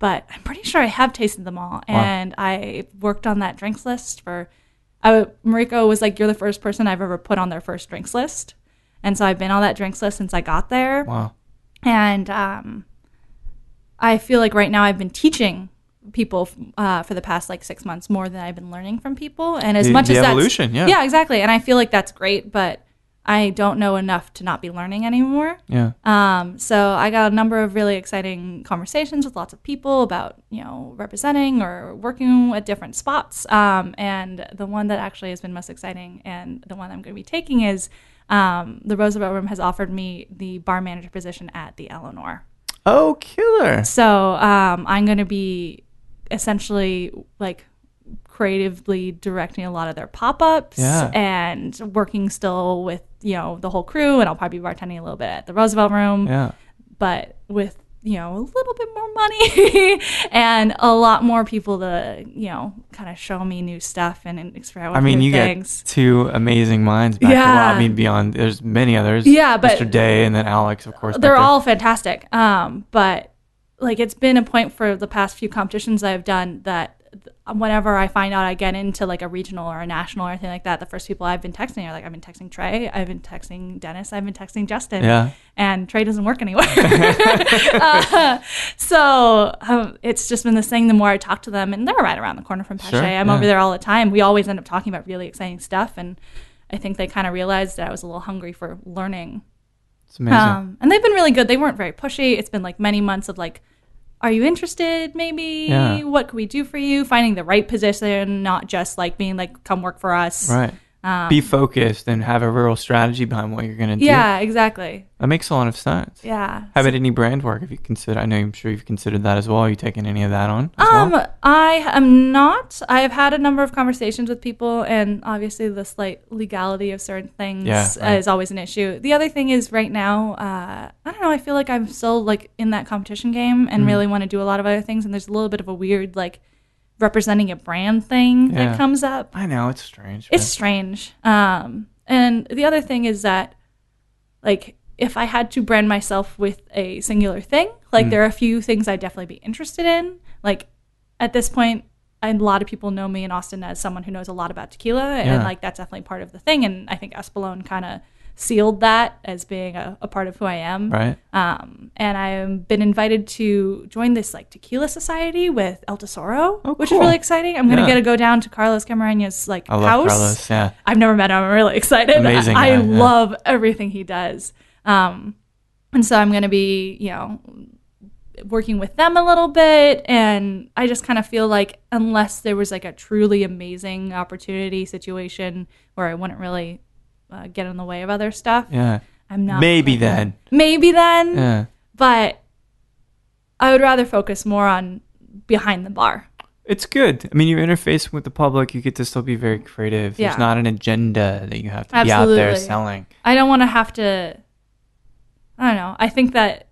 but I'm pretty sure I have tasted them all. Wow. And I worked on that drinks list Maiko was like, you're the first person I've ever put on their first drinks list. And so I've been on that drinks list since I got there. Wow. And I feel like right now I've been teaching people for the past like 6 months more than I've been learning from people. And as much as that's evolution, yeah, exactly. And I feel like that's great, but I don't know enough to not be learning anymore. Yeah. So I got a number of really exciting conversations with lots of people about, representing or working at different spots. And the one that actually has been most exciting and the one I'm going to be taking is the Roosevelt Room has offered me the bar manager position at the Eleanor. Oh, killer. So I'm going to be essentially like creatively directing a lot of their pop-ups and working still with the whole crew, and I'll probably be bartending a little bit at the Roosevelt Room, but with a little bit more money and a lot more people to kind of show me new stuff and experiment with new things. Get two amazing minds back to beyond there's many others, but Mr. Day and then Alex, of course, they're all fantastic, but like it's been a point for the past few competitions I've done that whenever I find out I get into like a regional or a national or anything like that, the first people I've been texting are like, I've been texting Trey, I've been texting Dennis, I've been texting Justin, and Trey doesn't work anywhere. So it's just been this thing, the more I talk to them, and they're right around the corner from Peché. Sure, I'm over there all the time. We always end up talking about really exciting stuff, and I think they kind of realized that I was a little hungry for learning. It's amazing. And they've been really good. They weren't very pushy. It's been like many months of like, are you interested, maybe? Yeah. What can we do for you? Finding the right position, not just like being like, come work for us. Right. Be focused and have a real strategy behind what you're going to do. Yeah, exactly. That makes a lot of sense. Yeah. How about any brand work? If you consider, I'm sure you've considered that as well. Are you taking any of that on as well? I am not. I have had a number of conversations with people, and obviously the slight legality of certain things is always an issue. The other thing is right now, I don't know, I feel like I'm still like in that competition game and really want to do a lot of other things, and there's a little bit of a weird like representing a brand thing that comes up. I know, it's strange. It's strange. And the other thing is that, like, if I had to brand myself with a singular thing, like there are a few things I'd definitely be interested in. Like at this point, a lot of people know me in Austin as someone who knows a lot about tequila, and like that's definitely part of the thing. And I think Espolón kind of sealed that as being a part of who I am. Right. And I've been invited to join this like tequila society with El Tesoro, cool. which is really exciting. I'm going to go down to Carlos Camareña's like I love house. Carlos, yeah. I've never met him. I'm really excited. Amazing. I love everything he does. And so I'm going to be, working with them a little bit. And I just kind of feel like unless there was like a truly amazing opportunity situation where I wouldn't really get in the way of other stuff. Yeah. I'm not. Maybe then. Yeah. But I would rather focus more on behind the bar. It's good. I mean, you interface with the public. You get to still be very creative. There's not an agenda that you have to be out there selling. I don't want to have to. I don't know. I think that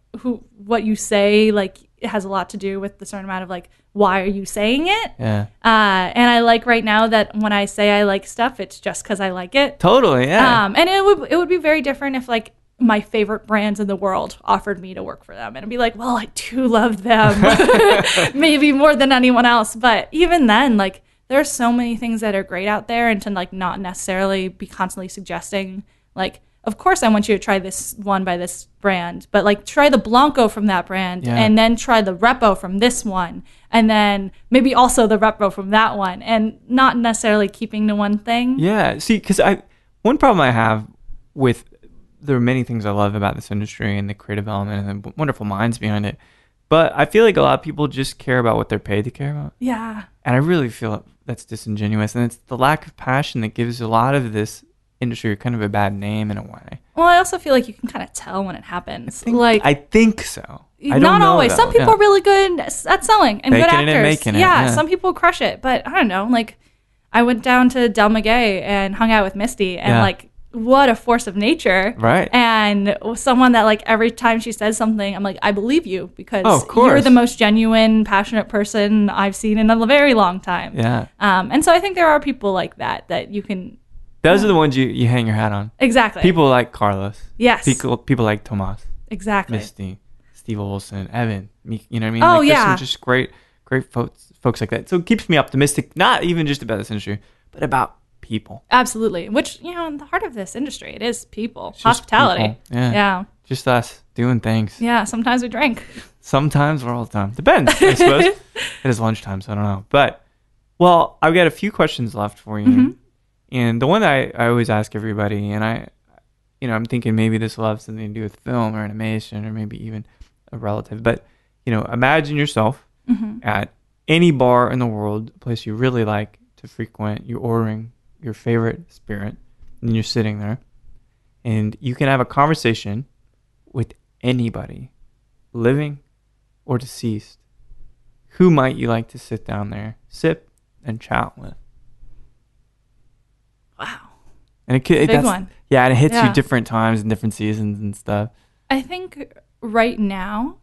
what you say, like, it has a lot to do with the certain amount of like, why are you saying it? Yeah. And I like right now that when I say I like stuff, it's just because I like it. Totally. Yeah. And it would be very different if like my favorite brands in the world offered me to work for them, and I'd be like, well, I do love them, maybe more than anyone else. But even then, like, there are so many things that are great out there, and to like not necessarily be constantly suggesting like, of course I want you to try this one by this brand, but like try the Blanco from that brand and then try the Repo from this one, and then maybe also the Repo from that one, and not necessarily keeping to one thing. Yeah. See, because one problem I have with, there are many things I love about this industry and the creative element and the wonderful minds behind it, but I feel like a lot of people just care about what they're paid to care about. Yeah. And I really feel that's disingenuous, and it's the lack of passion that gives a lot of this industry kind of a bad name in a way. Well, I also feel like you can kind of tell when it happens. I think so. I don't not know, always. though. Some people are really good at selling and Baking good actors. it and making it, yeah, yeah. some people crush it, but I don't know. Like, I went down to Del Maguey and hung out with Misty, and like, what a force of nature. Right. And someone that like every time she says something, I'm like, I believe you, because of course. You're the most genuine, passionate person I've seen in a very long time. Yeah. And so I think there are people like that you can. Those are the ones you hang your hat on. Exactly. People like Carlos. Yes. People like Tomas. Exactly. Misty, Steve Olson, Evan. You know what I mean? Oh, like, yeah. There's some just great folks like that. So it keeps me optimistic, not even just about this industry, but about people. Absolutely. Which, in the heart of this industry, it is people. Hospitality. People. Yeah. Just us doing things. Yeah. Sometimes we drink. Sometimes or all the time. Depends, I suppose. It is lunchtime, so I don't know. But, well, I've got a few questions left for you. Mm-hmm. And the one that I always ask everybody, and I'm thinking maybe this will have something to do with film or animation or maybe even a relative. But, imagine yourself at any bar in the world, a place you really like to frequent. You're ordering your favorite spirit, and you're sitting there. And you can have a conversation with anybody, living or deceased. Who might you like to sit down there, sip, and chat with? Wow. And it big one. Yeah, and it hits you different times and different seasons and stuff. I think right now,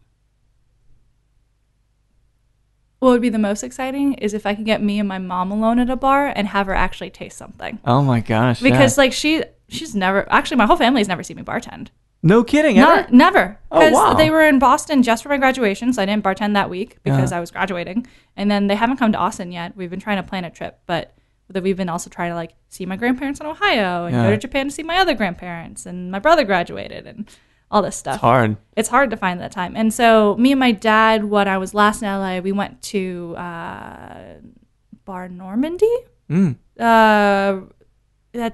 what would be the most exciting is if I could get me and my mom alone at a bar and have her actually taste something. Oh my gosh. Because like she's never, actually my whole family's never seen me bartend. No kidding, ever? Never. Oh, wow. They were in Boston just for my graduation, so I didn't bartend that week because I was graduating. And then they haven't come to Austin yet. We've been trying to plan a trip, but we've been also trying to like see my grandparents in Ohio and go to Japan to see my other grandparents, and my brother graduated and all this stuff. It's hard to find that time. And so me and my dad, when I was last in LA, we went to Bar Normandy. That's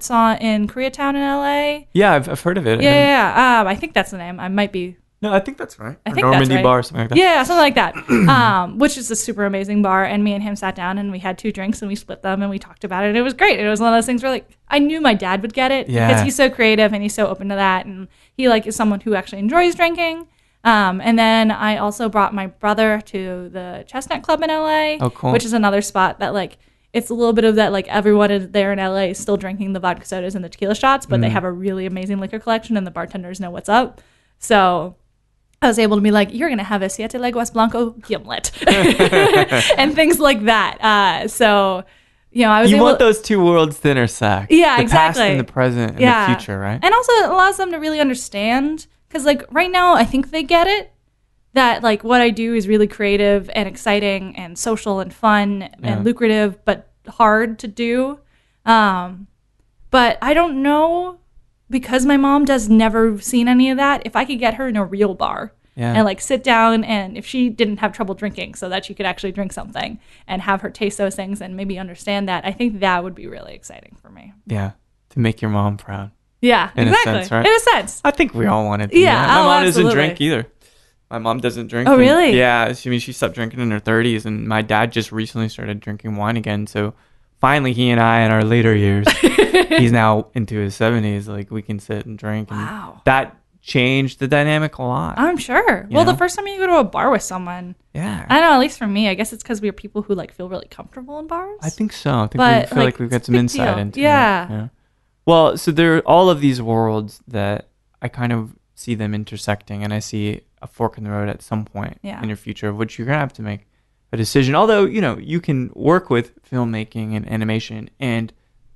in Koreatown in LA. Yeah, I've heard of it. Yeah. I think that's the name. I might be No, I think that's right. I think Normandy that's right. bar, something like that. Yeah, something like that. Which is a super amazing bar. And me and him sat down and we had 2 drinks and we split them and we talked about it. And it was great. It was one of those things where like I knew my dad would get it because he's so creative and he's so open to that. And he like is someone who actually enjoys drinking. And then I also brought my brother to the Chestnut Club in LA, which is another spot that like it's a little bit of that like everyone there in LA is still drinking the vodka sodas and the tequila shots, but they have a really amazing liquor collection and the bartenders know what's up. So I was able to be like, you're going to have a Siete Leguas Blanco gimlet and things like that. So, you know, I was You want those 2 worlds to intersect. Yeah, the exactly. The past and the present and the future, right? And also it allows them to really understand because like right now I think they get it. That like what I do is really creative and exciting and social and fun and lucrative, but hard to do. But I don't know because my mom does never seen any of that. If I could get her in a real bar and like sit down and if she didn't have trouble drinking so that she could actually drink something and have her taste those things and maybe understand that, I think that would be really exciting for me. Yeah. To make your mom proud. Yeah, in exactly. a sense, right? In a sense. I think we all want it to. Yeah, my mom absolutely. doesn't drink either. My mom doesn't drink. Oh, really? Yeah. She stopped drinking in her 30s, and my dad just recently started drinking wine again. So finally, he and I, in our later years, he's now into his 70s. Like we can sit and drink. And that changed the dynamic a lot. I'm sure. Well, the first time you go to a bar with someone, I don't know. At least for me, I guess it's because we are people who like feel really comfortable in bars. I think so. I think we feel like we've got some insight into it. Yeah. Well, so there are all of these worlds that I kind of see them intersecting, and I see a fork in the road at some point in your future of which you're going to have to make a decision. Although, you know, you can work with filmmaking and animation and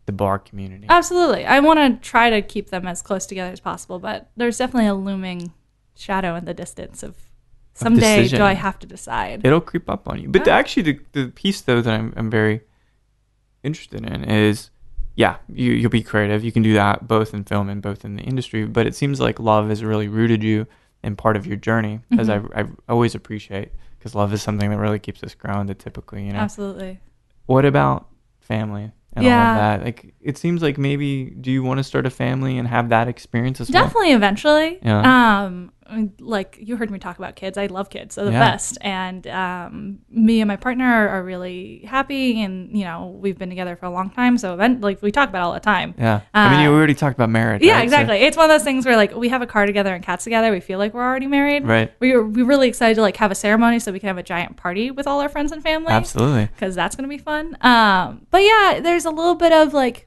the bar community. Absolutely. I want to try to keep them as close together as possible, but there's definitely a looming shadow in the distance of someday do I have to decide. It'll creep up on you. But actually the piece, though, that I'm very interested in is, you'll be creative. You can do that both in film and both in the industry. But it seems like love has really rooted you in part of your journey, as I always appreciate, because love is something that really keeps us grounded typically, you know? Absolutely. What about family and all of that? Like, it seems like maybe, do you want to start a family and have that experience as well? Definitely eventually. Yeah. Like you heard me talk about kids. I love kids. They're the best. And me and my partner are really happy. And, you know, we've been together for a long time. So like we talk about it all the time. Yeah. I mean, you already talked about marriage. Yeah, right? exactly. So, it's one of those things where like we have a car together and cats together. We feel like we're already married. Right. We're really excited to like have a ceremony so we can have a giant party with all our friends and family. Absolutely. Because that's going to be fun. But yeah, there's a little bit of like,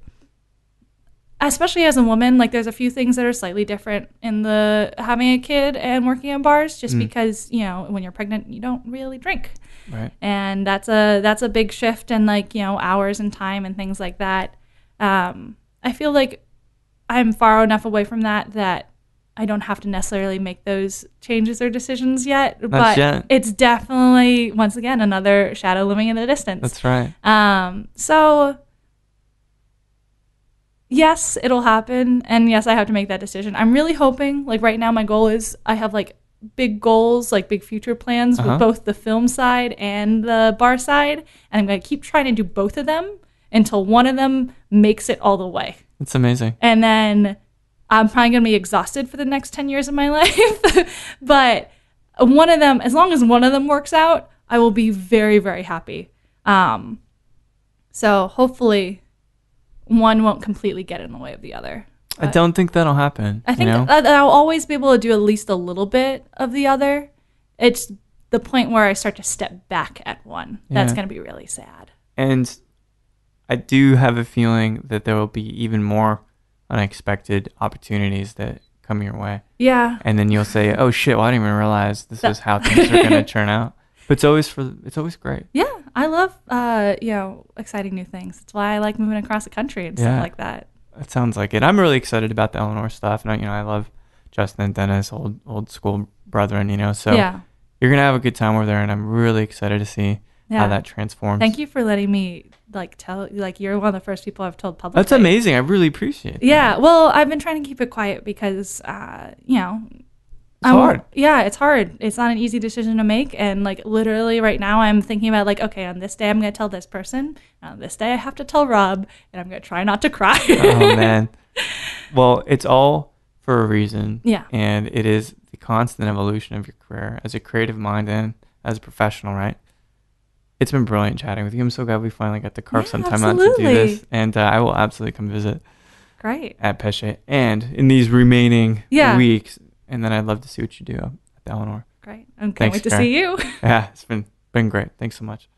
especially as a woman, like there's a few things that are slightly different in the having a kid and working in bars, just because, you know, when you're pregnant, you don't really drink. Right. And that's a big shift in like, you know, hours and time and things like that. I feel like I'm far enough away from that I don't have to necessarily make those changes or decisions yet. It's definitely, once again, another shadow looming in the distance. That's right. So yes, it'll happen. And yes, I have to make that decision. I'm really hoping, like right now, my goal is I have like big goals, like big future plans with both the film side and the bar side. And I'm going to keep trying to do both of them until one of them makes it all the way. That's amazing. And then I'm probably going to be exhausted for the next 10 years of my life. But one of them, as long as one of them works out, I will be very, very happy. So hopefully one won't completely get in the way of the other. I don't think that'll happen. I think that I'll always be able to do at least a little bit of the other. It's the point where I start to step back at one. That's going to be really sad. And I do have a feeling that there will be even more unexpected opportunities that come your way. Yeah. And then you'll say, oh shit, well, I didn't even realize this is how things are going to turn out. But it's always great. Yeah. I love, exciting new things. That's why I like moving across the country and stuff like that. It sounds like it. I'm really excited about the Eleanor stuff. And, I love Justin and Dennis, old school brethren, so you're going to have a good time over there. And I'm really excited to see how that transforms. Thank you for letting me tell, you're one of the first people I've told publicly. That's amazing. I really appreciate it. Yeah. Well, I've been trying to keep it quiet because, it's hard. Yeah, it's hard. It's not an easy decision to make. And literally right now I'm thinking about okay, on this day I'm going to tell this person. On this day I have to tell Rob, and I'm going to try not to cry. Oh, man. Well, it's all for a reason. Yeah. And it is the constant evolution of your career as a creative mind and as a professional, right? It's been brilliant chatting with you. I'm so glad we finally got to carve some time out to do this. And I will absolutely come visit. Great. At Peché and in these remaining weeks. And then I'd love to see what you do at the Eleanor. Great. And can't wait to see you. Yeah, it's been great. Thanks so much.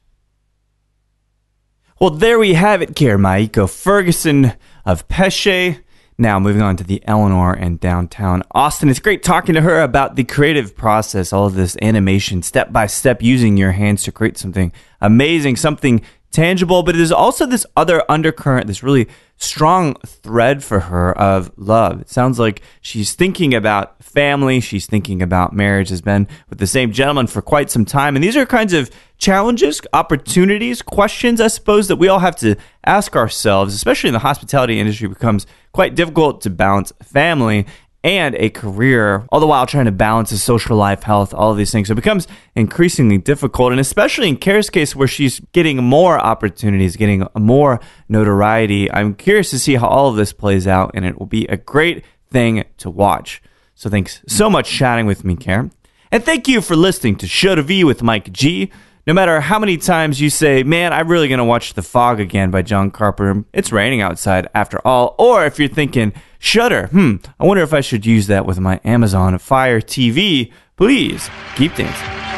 Well, there we have it, Caer Maiko Ferguson of Peché. Now, moving on to the Eleanor in downtown Austin. It's great talking to her about the creative process, all of this animation, step by step, using your hands to create something amazing, something tangible. But there's also this other undercurrent, this really strong thread for her of love. It sounds like she's thinking about family. She's thinking about marriage, has been with the same gentleman for quite some time. And these are kinds of challenges, opportunities, questions, I suppose, that we all have to ask ourselves, especially in the hospitality industry. It becomes quite difficult to balance family and a career, all the while trying to balance a social life, health, all of these things. So it becomes increasingly difficult, and especially in Caer's case where she's getting more opportunities, getting more notoriety. I'm curious to see how all of this plays out, and it will be a great thing to watch. So thanks so much chatting with me, Caer. And thank you for listening to Show to V with Mike G. No matter how many times you say, man, I'm really going to watch The Fog again by John Carpenter. It's raining outside after all. Or if you're thinking, Shudder, I wonder if I should use that with my Amazon Fire TV. Please keep dancing.